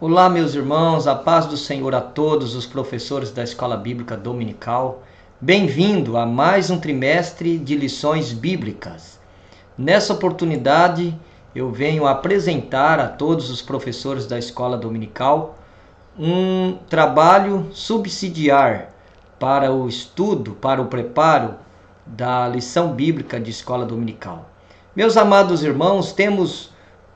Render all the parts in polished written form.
Olá, meus irmãos, a paz do Senhor a todos os professores da Escola Bíblica Dominical. Bem-vindo a mais um trimestre de lições bíblicas. Nessa oportunidade, eu venho apresentar a todos os professores da Escola Dominical um trabalho subsidiar para o estudo, para o preparo da lição bíblica de Escola Dominical. Meus amados irmãos, temos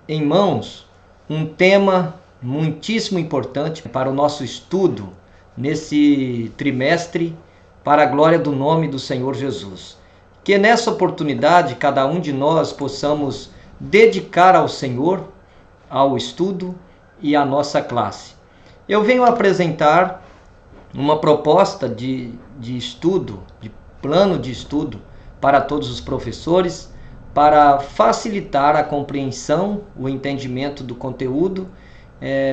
em mãos um tema muitíssimo importante para o nosso estudo nesse trimestre, para a glória do nome do Senhor Jesus. Que nessa oportunidade cada um de nós possamos dedicar ao Senhor, ao estudo e à nossa classe. Eu venho apresentar uma proposta de estudo, de plano de estudo para todos os professores, para facilitar a compreensão, o entendimento do conteúdo,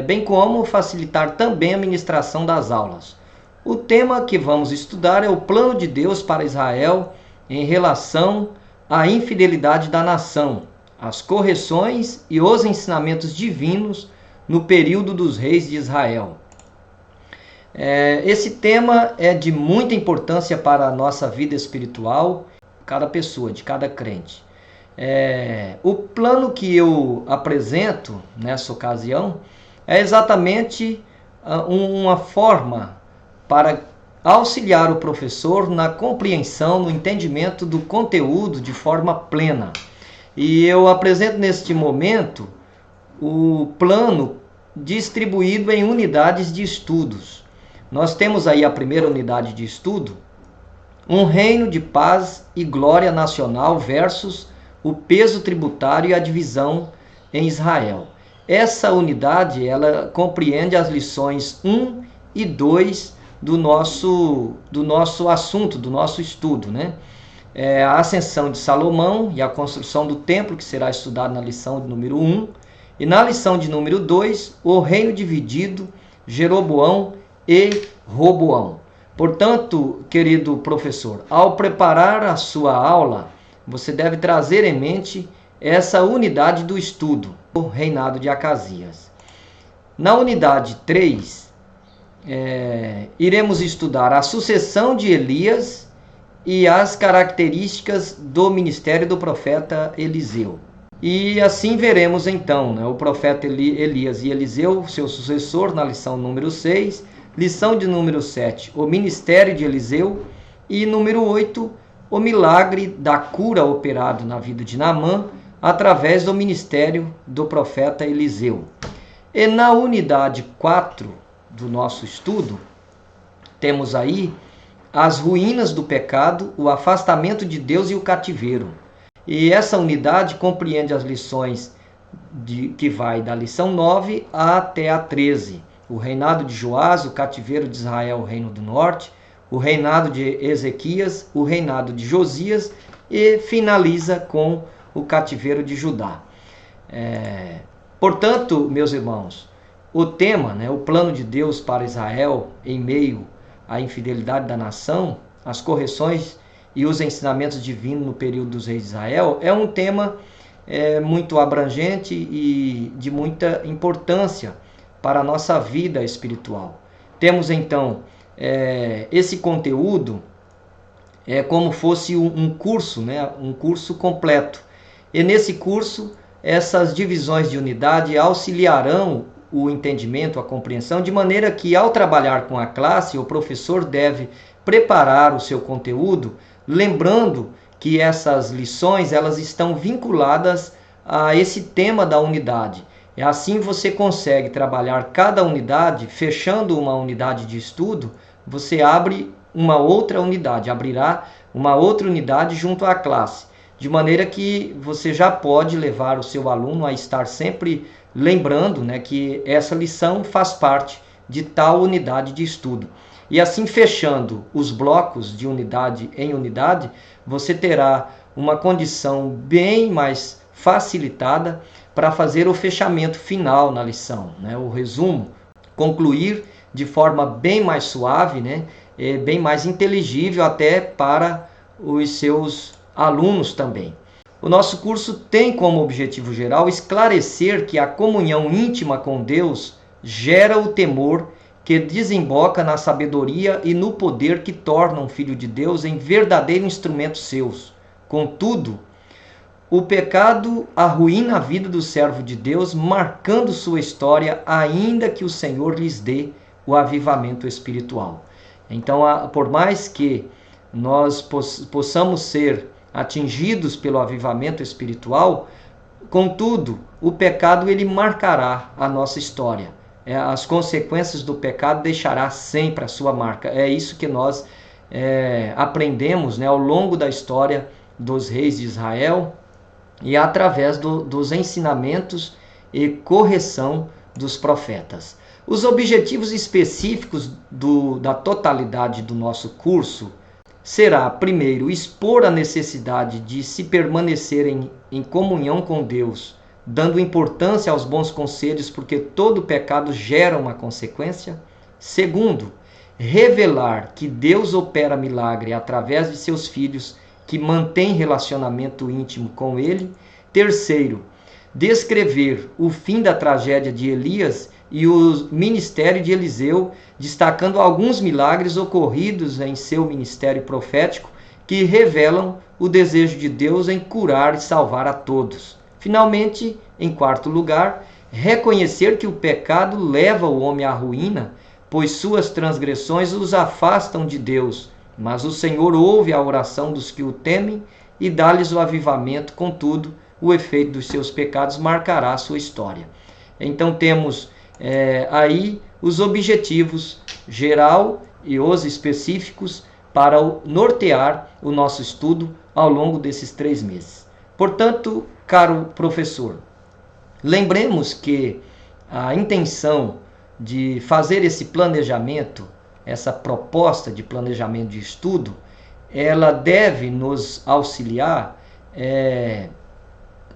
bem como facilitar também a ministração das aulas. O tema que vamos estudar é o plano de Deus para Israel em relação à infidelidade da nação, as correções e os ensinamentos divinos no período dos reis de Israel. Esse tema é de muita importância para a nossa vida espiritual, cada pessoa, de cada crente. O plano que eu apresento nessa ocasião é exatamente uma forma para auxiliar o professor na compreensão, no entendimento do conteúdo de forma plena. E eu apresento neste momento o plano distribuído em unidades de estudos. Nós temos aí a primeira unidade de estudo, um reino de paz e glória nacional versus o peso tributário e a divisão em Israel. Essa unidade, ela compreende as lições 1 e 2 do nosso assunto, do nosso estudo, né? A ascensão de Salomão e a construção do templo, que será estudado na lição de número 1. E na lição de número 2, o reino dividido, Jeroboão e Roboão. Portanto, querido professor, ao preparar a sua aula, você deve trazer em mente essa unidade do estudo, o reinado de Acasias. Na unidade 3, iremos estudar a sucessão de Elias e as características do ministério do profeta Eliseu. E assim veremos então, o profeta Elias e Eliseu, seu sucessor, na lição número 6, lição de número 7, o ministério de Eliseu, e número 8, o milagre da cura operado na vida de Naamã através do ministério do profeta Eliseu. E na unidade 4 do nosso estudo, temos aí as ruínas do pecado, o afastamento de Deus e o cativeiro. E essa unidade compreende as lições que vai da lição 9 até a 13. O reinado de Joás, o cativeiro de Israel, o reino do norte, o reinado de Ezequias, o reinado de Josias e finaliza com o cativeiro de Judá. Portanto, meus irmãos, o tema, o plano de Deus para Israel em meio à infidelidade da nação, as correções e os ensinamentos divinos no período dos reis de Israel, é um tema muito abrangente e de muita importância para a nossa vida espiritual. Temos então esse conteúdo como fosse um curso, um curso completo. E nesse curso, essas divisões de unidade auxiliarão o entendimento, a compreensão, de maneira que ao trabalhar com a classe, o professor deve preparar o seu conteúdo, lembrando que essas lições elas estão vinculadas a esse tema da unidade. E assim você consegue trabalhar cada unidade, fechando uma unidade de estudo, você abre uma outra unidade, abrirá uma outra unidade junto à classe, de maneira que você já pode levar o seu aluno a estar sempre lembrando que essa lição faz parte de tal unidade de estudo. E assim, fechando os blocos de unidade em unidade, você terá uma condição bem mais facilitada para fazer o fechamento final na lição, o resumo, concluir de forma bem mais suave, bem mais inteligível até para os seus alunos também. O nosso curso tem como objetivo geral esclarecer que a comunhão íntima com Deus gera o temor que desemboca na sabedoria e no poder que torna um filho de Deus em verdadeiro instrumento seus. Contudo, o pecado arruína a vida do servo de Deus, marcando sua história, ainda que o Senhor lhes dê o avivamento espiritual. Então, por mais que nós possamos ser atingidos pelo avivamento espiritual, contudo, o pecado ele marcará a nossa história. As consequências do pecado deixará sempre a sua marca. É isso que nós aprendemos, né, ao longo da história dos reis de Israel e através dos ensinamentos e correção dos profetas. Os objetivos específicos da totalidade do nosso curso será, primeiro, expor a necessidade de se permanecer em comunhão com Deus, dando importância aos bons conselhos, porque todo pecado gera uma consequência. Segundo, revelar que Deus opera milagre através de seus filhos que mantêm relacionamento íntimo com Ele. Terceiro, descrever o fim da tragédia de Elias e o ministério de Eliseu, destacando alguns milagres ocorridos em seu ministério profético que revelam o desejo de Deus em curar e salvar a todos. Finalmente, em quarto lugar, reconhecer que o pecado leva o homem à ruína, pois suas transgressões os afastam de Deus, mas o Senhor ouve a oração dos que o temem e dá-lhes o avivamento. Contudo, o efeito dos seus pecados marcará a sua história. Então temos aí os objetivos geral e os específicos para nortear o nosso estudo ao longo desses 3 meses. Portanto, caro professor, lembremos que a intenção de fazer esse planejamento, essa proposta de planejamento de estudo, ela deve nos auxiliar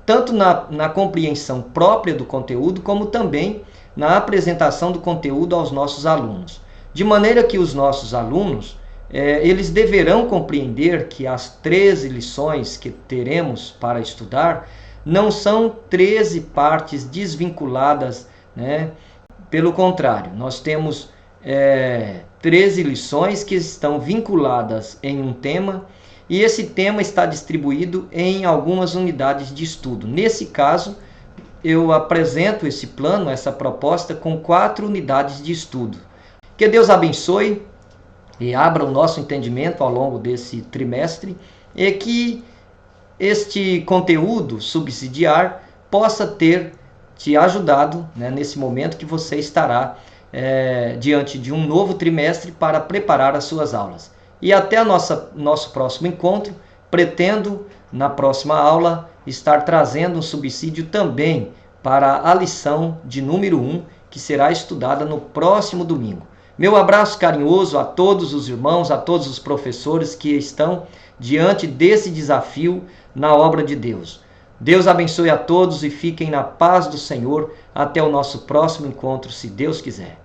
tanto na compreensão própria do conteúdo, como também na apresentação do conteúdo aos nossos alunos. De maneira que os nossos alunos, eles deverão compreender que as 13 lições que teremos para estudar não são 13 partes desvinculadas, né? Pelo contrário, nós temos 13 lições que estão vinculadas em um tema, e esse tema está distribuído em algumas unidades de estudo. Nesse caso, eu apresento esse plano, essa proposta, com 4 unidades de estudo. Que Deus abençoe e abra o nosso entendimento ao longo desse trimestre, e que este conteúdo subsidiar possa ter te ajudado, né, nesse momento que você estará diante de um novo trimestre para preparar as suas aulas. E até nosso próximo encontro, pretendo na próxima aula estar trazendo um subsídio também para a lição de número 1, que será estudada no próximo domingo. Meu abraço carinhoso a todos os irmãos, a todos os professores que estão diante desse desafio na obra de Deus. Deus abençoe a todos e fiquem na paz do Senhor até o nosso próximo encontro, se Deus quiser.